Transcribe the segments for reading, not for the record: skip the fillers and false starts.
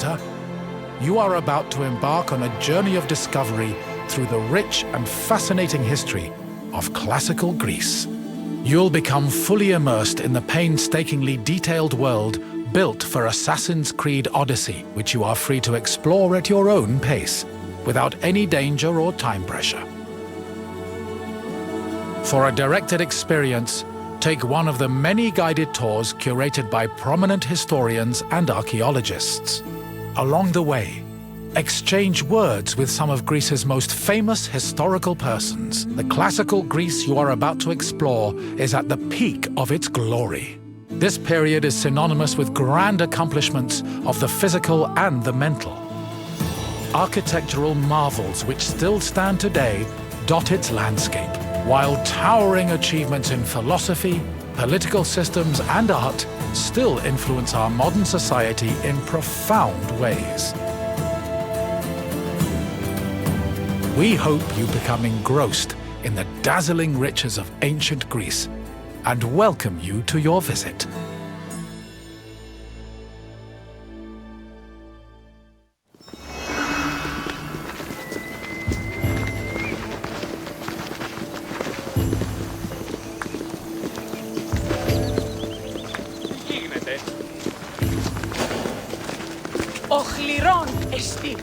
visitor. You are about to embark on a journey of discovery through the rich and fascinating history of classical Greece. You'll become fully immersed in the painstakingly detailed world built for Assassin's Creed Odyssey, which you are free to explore at your own pace, without any danger or time pressure. For a directed experience, take one of the many guided tours curated by prominent historians and archaeologists. Along the way, exchange words with some of Greece's most famous historical persons. The classical Greece you are about to explore is at the peak of its glory. This period is synonymous with grand accomplishments of the physical and the mental. Architectural marvels which still stand today dot its landscape, while towering achievements in philosophy, political systems, and art still influence our modern society in profound ways. We hope you become engrossed in the dazzling riches of ancient Greece and welcome you to your visit. Οχληρών εστί.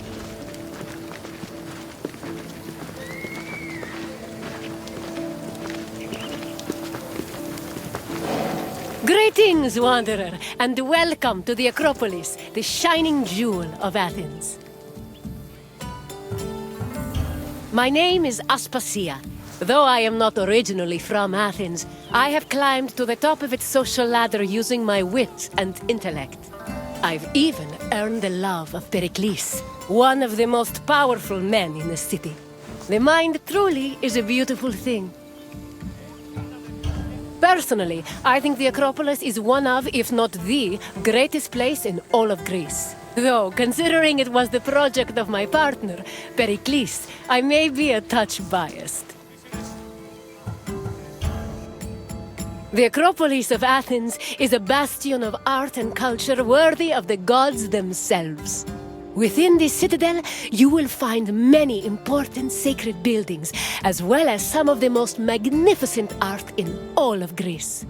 Greetings, wanderer, and welcome to the Acropolis, the shining jewel of Athens. My name is Aspasia. Though I am not originally from Athens, I have climbed to the top of its social ladder using my wit and intellect. I've even earned the love of Pericles, one of the most powerful men in the city. The mind truly is a beautiful thing. Personally, I think the Acropolis is one of, if not the, greatest place in all of Greece. Though, considering it was the project of my partner, Pericles, I may be a touch biased. The Acropolis of Athens is a bastion of art and culture worthy of the gods themselves. Within this citadel, you will find many important sacred buildings, as well as some of the most magnificent art in all of Greece.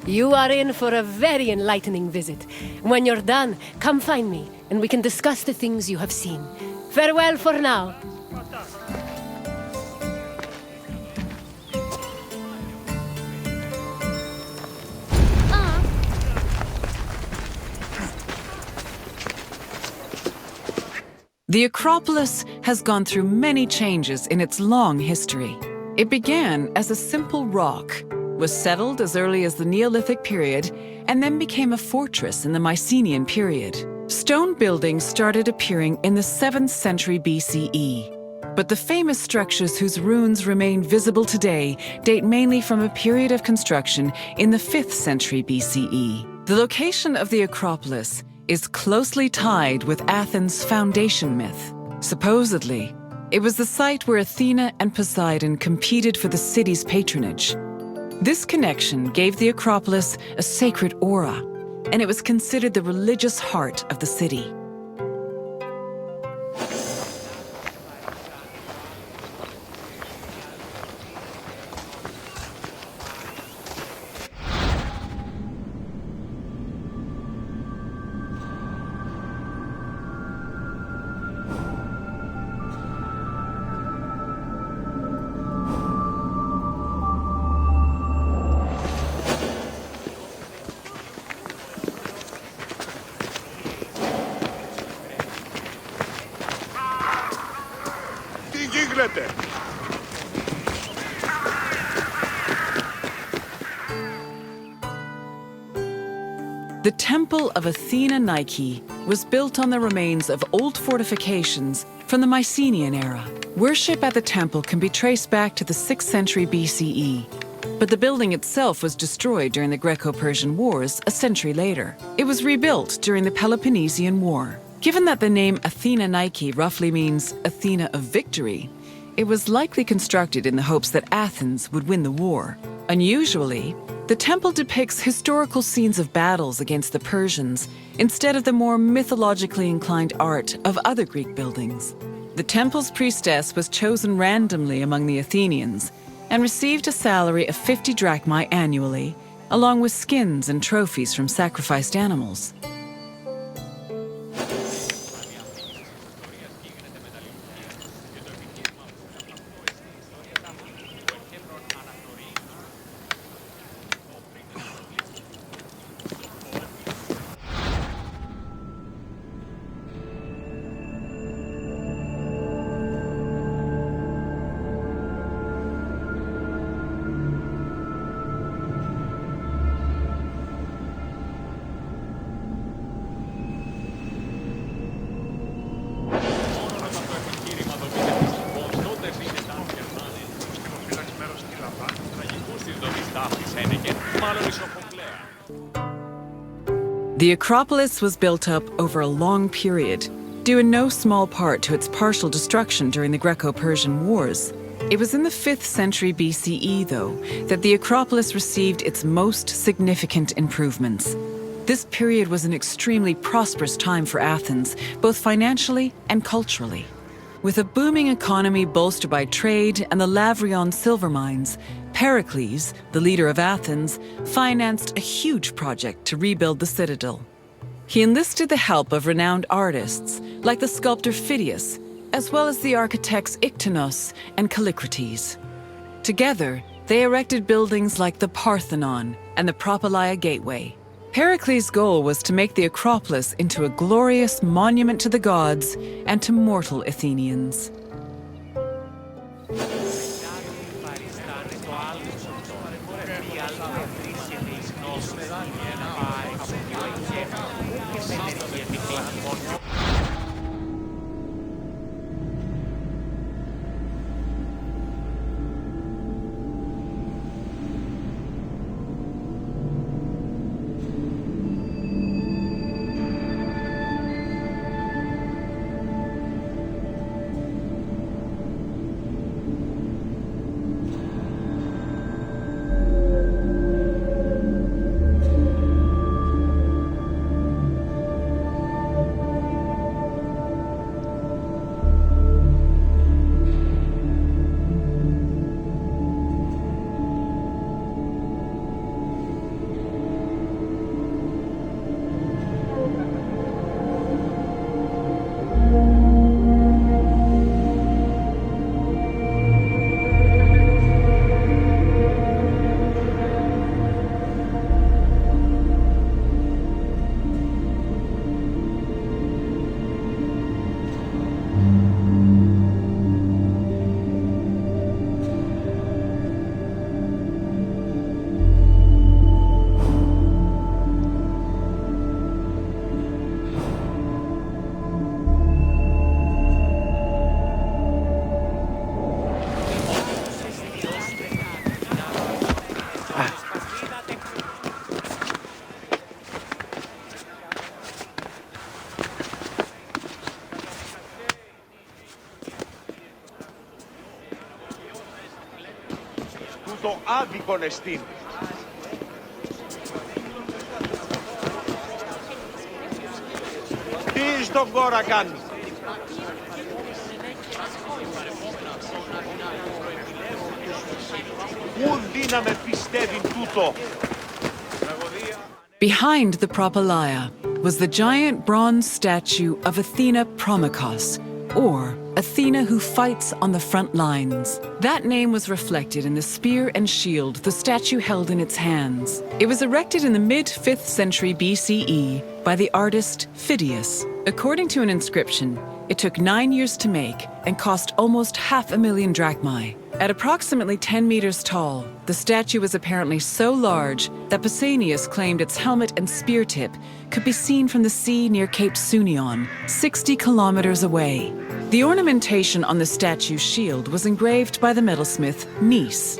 You are in for a very enlightening visit. When you're done, come find me, and we can discuss the things you have seen. Farewell for now. The Acropolis has gone through many changes in its long history. It began as a simple rock, was settled as early as the Neolithic period, and then became a fortress in the Mycenaean period. Stone buildings started appearing in the 7th century BCE. But the famous structures whose ruins remain visible today date mainly from a period of construction in the 5th century BCE. The location of the Acropolis is closely tied with Athens' foundation myth. Supposedly, it was the site where Athena and Poseidon competed for the city's patronage. This connection gave the Acropolis a sacred aura, and it was considered the religious heart of the city. The Temple of Athena Nike was built on the remains of old fortifications from the Mycenaean era. Worship at the temple can be traced back to the 6th century BCE, but the building itself was destroyed during the Greco-Persian Wars a century later. It was rebuilt during the Peloponnesian War. Given that the name Athena Nike roughly means Athena of victory, it was likely constructed in the hopes that Athens would win the war. Unusually, The temple depicts historical scenes of battles against the Persians instead of the more mythologically inclined art of other Greek buildings. The temple's priestess was chosen randomly among the Athenians and received a salary of 50 drachmae annually, along with skins and trophies from sacrificed animals. The Acropolis was built up over a long period, due in no small part to its partial destruction during the Greco-Persian Wars. It was in the 5th century BCE, though, that the Acropolis received its most significant improvements. This period was an extremely prosperous time for Athens, both financially and culturally. With a booming economy bolstered by trade and the Lavrion silver mines, Pericles, the leader of Athens, financed a huge project to rebuild the citadel. He enlisted the help of renowned artists, like the sculptor Phidias, as well as the architects Iktinos and Callicrates. Together, they erected buildings like the Parthenon and the Propylaea Gateway. Pericles' goal was to make the Acropolis into a glorious monument to the gods and to mortal Athenians. Το άδικον εστίν. Τι στον κόρα κάνει. Ούν δύναμε πιστεύει τούτο. Behind the Propylaea was the giant bronze statue of Athena Promachos, or Athena who fights on the front lines. That name was reflected in the spear and shield the statue held in its hands. It was erected in the mid-5th century BCE by the artist Phidias. According to an inscription, it took 9 years to make and cost almost 500,000 drachmae. At approximately 10 meters tall, the statue was apparently so large that Pausanias claimed its helmet and spear tip could be seen from the sea near Cape Sunion, 60 kilometers away. The ornamentation on the statue's shield was engraved by the metalsmith Nis.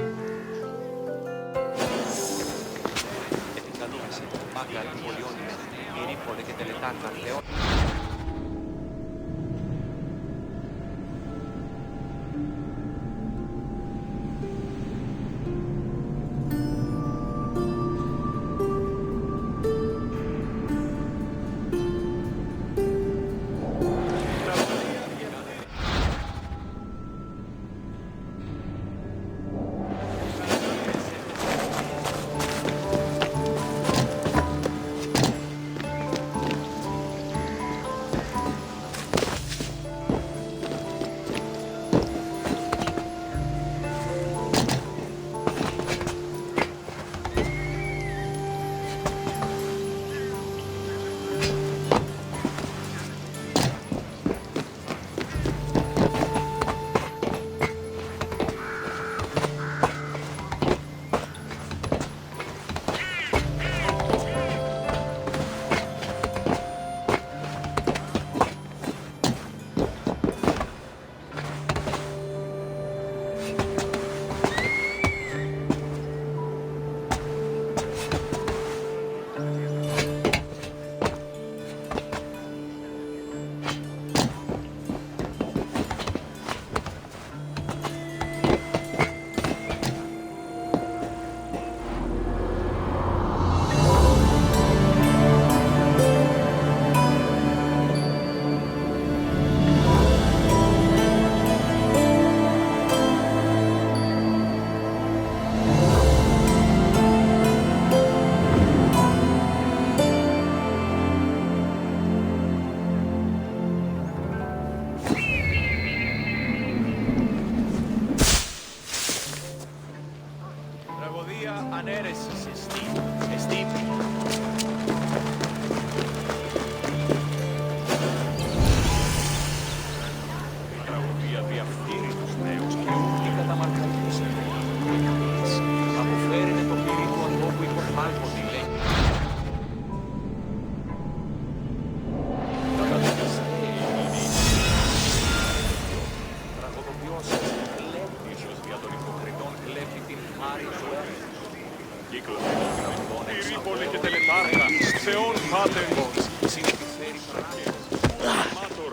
ανέρεσης εστί. Η τραγωδία διαφθείρει τους νέους και ούτη καταμαρκαγής αποφέρεινε το πυρί του ανθρώπου υποφάλκωτη, λέει. Τραγωδοποιός κλέπτης δια των υποκριτών κλέπει την χάρη ζωή. Κύκλος των Τρίπολη και τελετάρχα, Θεόν Πάτερος, συνεπιφέρει πράξεις, Μάτορ,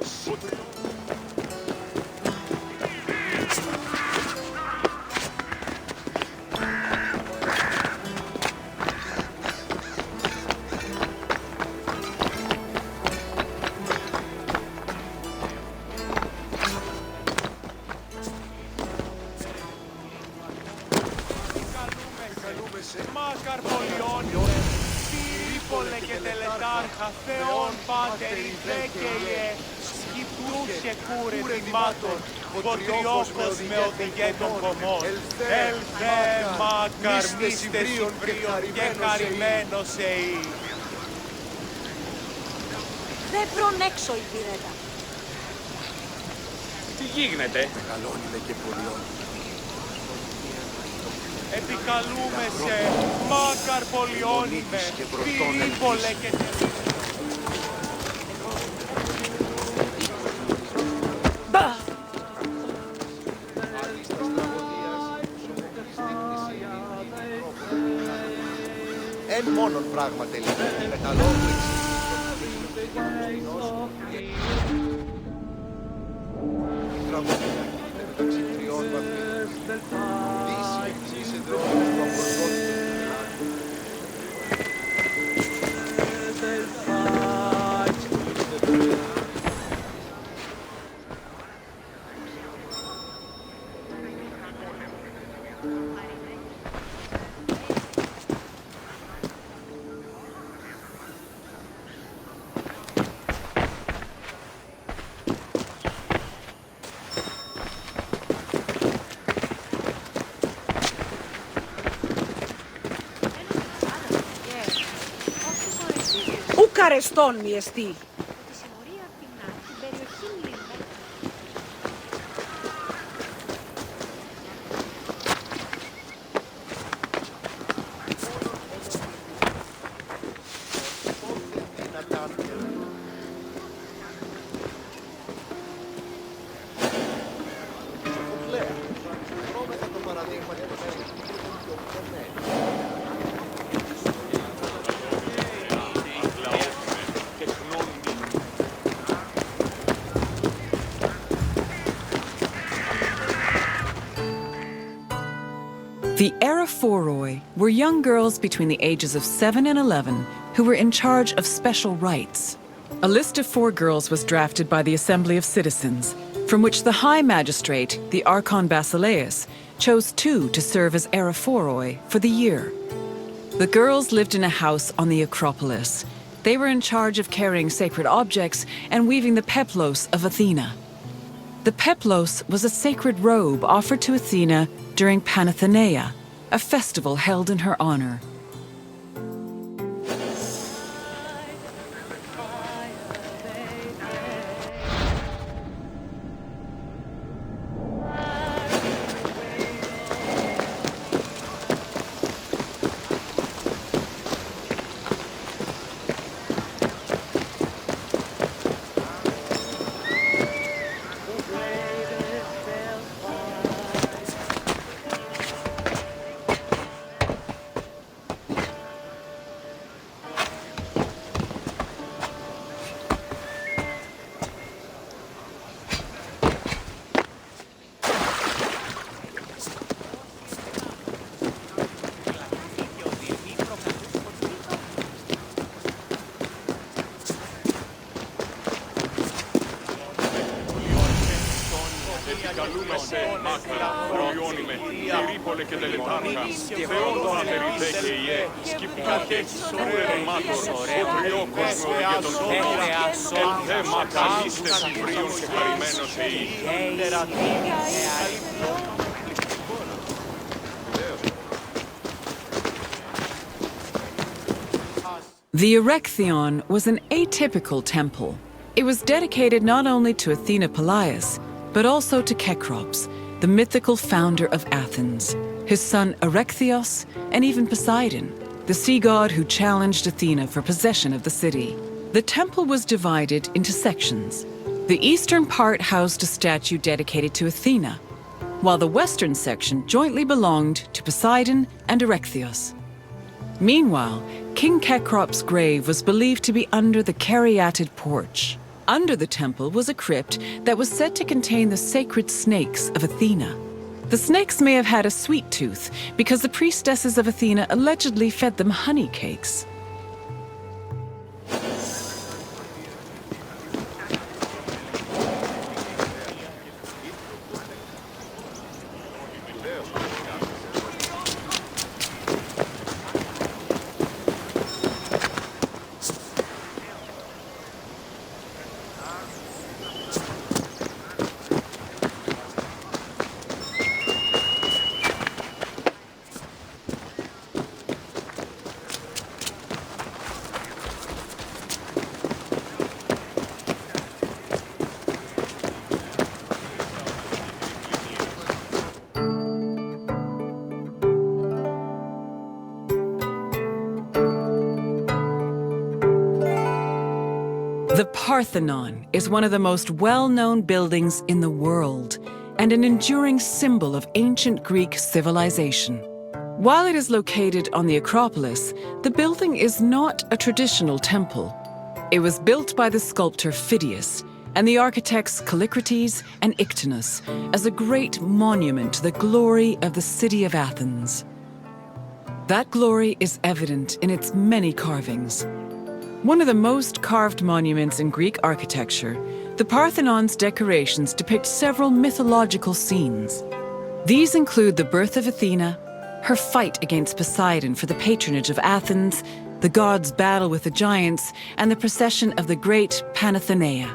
Μάκαρ πολιώνιον, Τρίπολε και τελετάρχα, Θεόν Πάτερη, δέκαιε, σκυπτούσε κούρε τιμάτων, βοτριόκος με οδηγέτων κομμών. Ελθέ Μάκαρ μίστε συμβρίων και χαρημένος εή. Δεν προνέξω η πυρέτα. Τι γίνεται? Μεγαλώνει και πολιώνει. Επικαλούμε σε Μάκαρ πολιώνυμε, Τρίπολε και Εν μόνον πράγμα τελεί, μεταλόπληξη. Η τραγωδία γίνεται μεταξύ τριών βαθμών. Δύση εξής εδρώνει του Απορκώτη. Ουκ αρεστών μη εστί. The Erechtheion were young girls between the ages of 7 and 11 who were in charge of special rites. A list of 4 girls was drafted by the Assembly of Citizens, from which the High Magistrate, the Archon Basileus, chose 2 to serve as Erechtheion for the year. The girls lived in a house on the Acropolis. They were in charge of carrying sacred objects and weaving the Peplos of Athena. The Peplos was a sacred robe offered to Athena during Parthenon, a festival held in her honor. Καλούμεσαι, Μάκρα, πολιώνυμε, Τρίπολε και τελετάρχα, Θεόν Πάτερη δέκαιε, σκυπτάχε, κούρε μάτων, ποτριόκος με οδηγέτων κομμών, ελθέ Μάκρα μίστε συμβρίων και χαρημένος εή. The Erechtheion was an atypical temple. It was dedicated not only to Athena Polias, but also to Cecrops, the mythical founder of Athens, his son Erechtheios, and even Poseidon, the sea god who challenged Athena for possession of the city. The temple was divided into sections. The eastern part housed a statue dedicated to Athena, while the western section jointly belonged to Poseidon and Erechtheios. Meanwhile, King Cecrops' grave was believed to be under the caryatid porch. Under the temple was a crypt that was said to contain the sacred snakes of Athena. The snakes may have had a sweet tooth because the priestesses of Athena allegedly fed them honey cakes. The Parthenon is one of the most well-known buildings in the world and an enduring symbol of ancient Greek civilization. While it is located on the Acropolis, the building is not a traditional temple. It was built by the sculptor Phidias and the architects Callicrates and Ictinus as a great monument to the glory of the city of Athens. That glory is evident in its many carvings. One of the most carved monuments in Greek architecture, the Parthenons Decorations depict several mythological scenes. These include the birth of Athena, her fight against Poseidon for the patronage of Athens, the gods' battle with the giants, and the procession of the great Panathenea.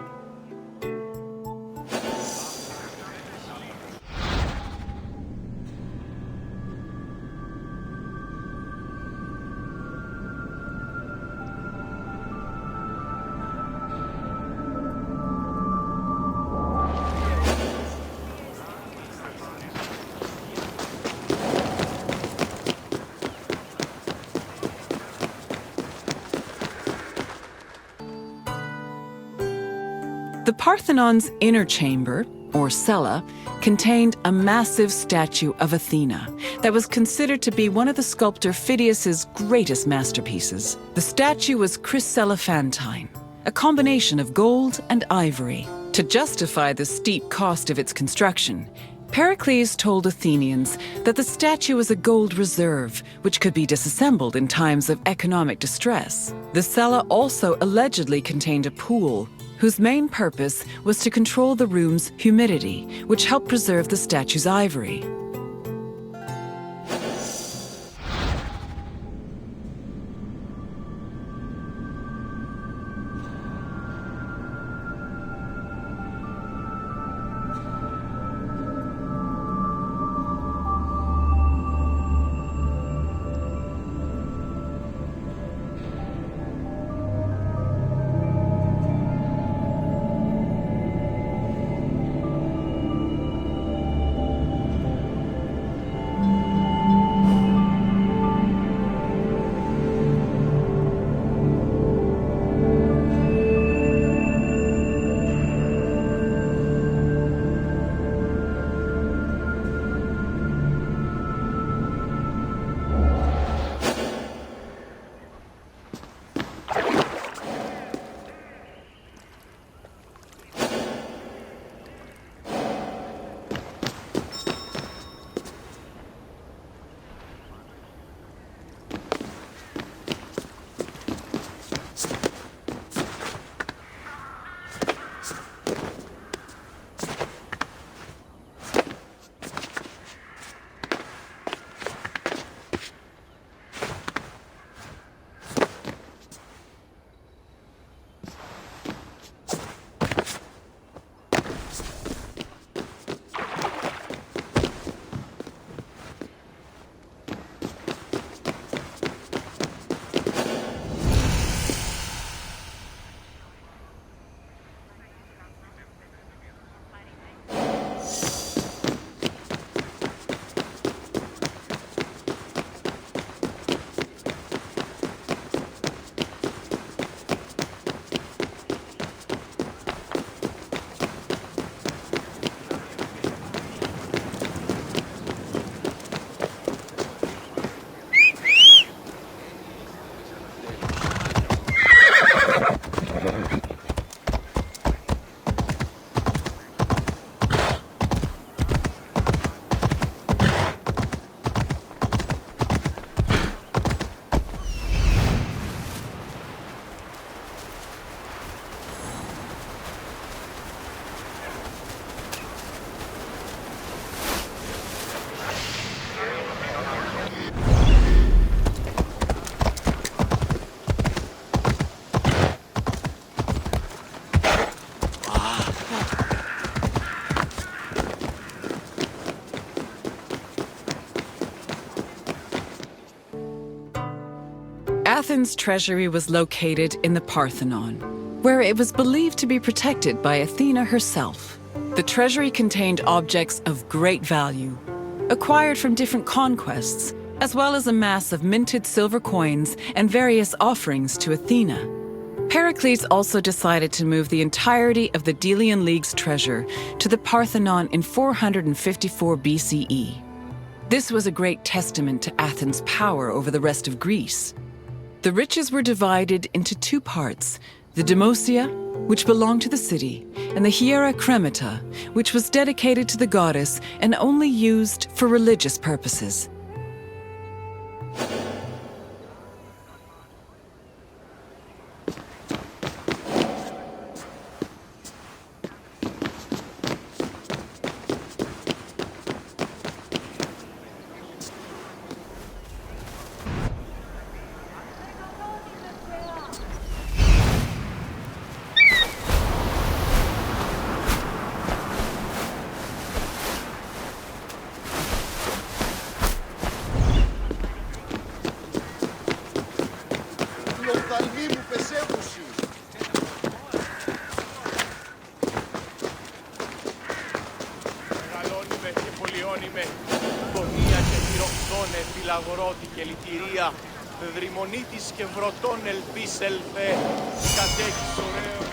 The Parthenon's inner chamber, or cella, contained a massive statue of Athena that was considered to be one of the sculptor Phidias's greatest masterpieces. The statue was chryselephantine, a combination of gold and ivory. To justify the steep cost of its construction, Pericles told Athenians that the statue was a gold reserve, which could be disassembled in times of economic distress. The cella also allegedly contained a pool, whose main purpose was to control the room's humidity, which helped preserve the statue's ivory. Athens Treasury was located in the Parthenon, where it was believed to be protected by Athena herself. The treasury contained objects of great value, acquired from different conquests, as well as a mass of minted silver coins and various offerings to Athena. Pericles also decided to move the entirety of the Delian League's treasure to the Parthenon in 454 BCE. This was a great testament to Athens' power over the rest of Greece. The riches were divided into two parts: the Demosia, which belonged to the city, and the Hiera Cremata, which was dedicated to the goddess and only used for religious purposes. Οι οφθαλμοί μου πεσεύουσι. Μεγαλώνουμε και πολιώνουμε, γωνία και πυροκτώνε, φυλαγρώτη και λυτηρία, δρυμονίτης και βρωτών ελπίς ελφέ, κατέχεις ωραίο.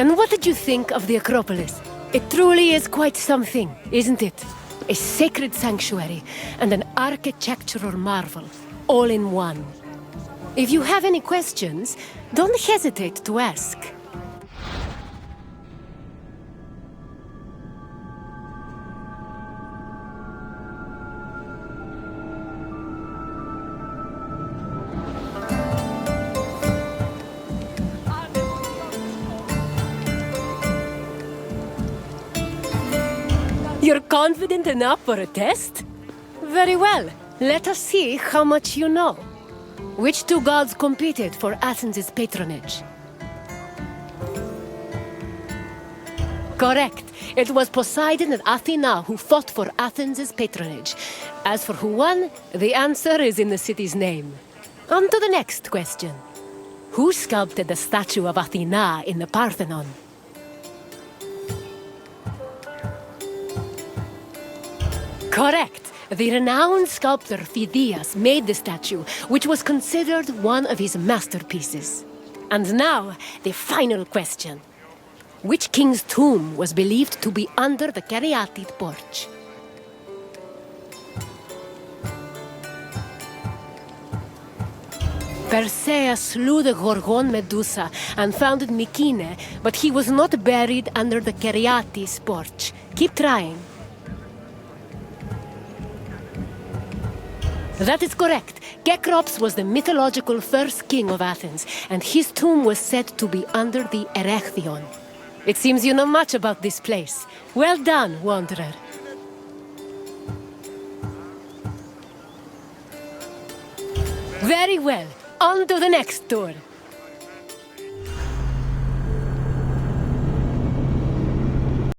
And what did you think of the Acropolis? It truly is quite something, isn't it? A sacred sanctuary and an architectural marvel, all in one. If you have any questions, don't hesitate to ask. You're confident enough for a test? Very well. Let us see how much you know. Which two gods competed for Athens' patronage? Correct. It was Poseidon and Athena who fought for Athens' patronage. As for who won, the answer is in the city's name. On to the next question. Who sculpted the statue of Athena in the Parthenon? Correct. The renowned sculptor Phidias made the statue, which was considered one of his masterpieces. And now, the final question. Which king's tomb was believed to be under the caryatid porch? Perseus slew the Gorgon Medusa and founded Mykene, but he was not buried under the caryatid porch. Keep trying. That is correct. Cecrops was the mythological first king of Athens, and his tomb was said to be under the Erechtheion. It seems you know much about this place. Well done, wanderer. Very well. On to the next tour.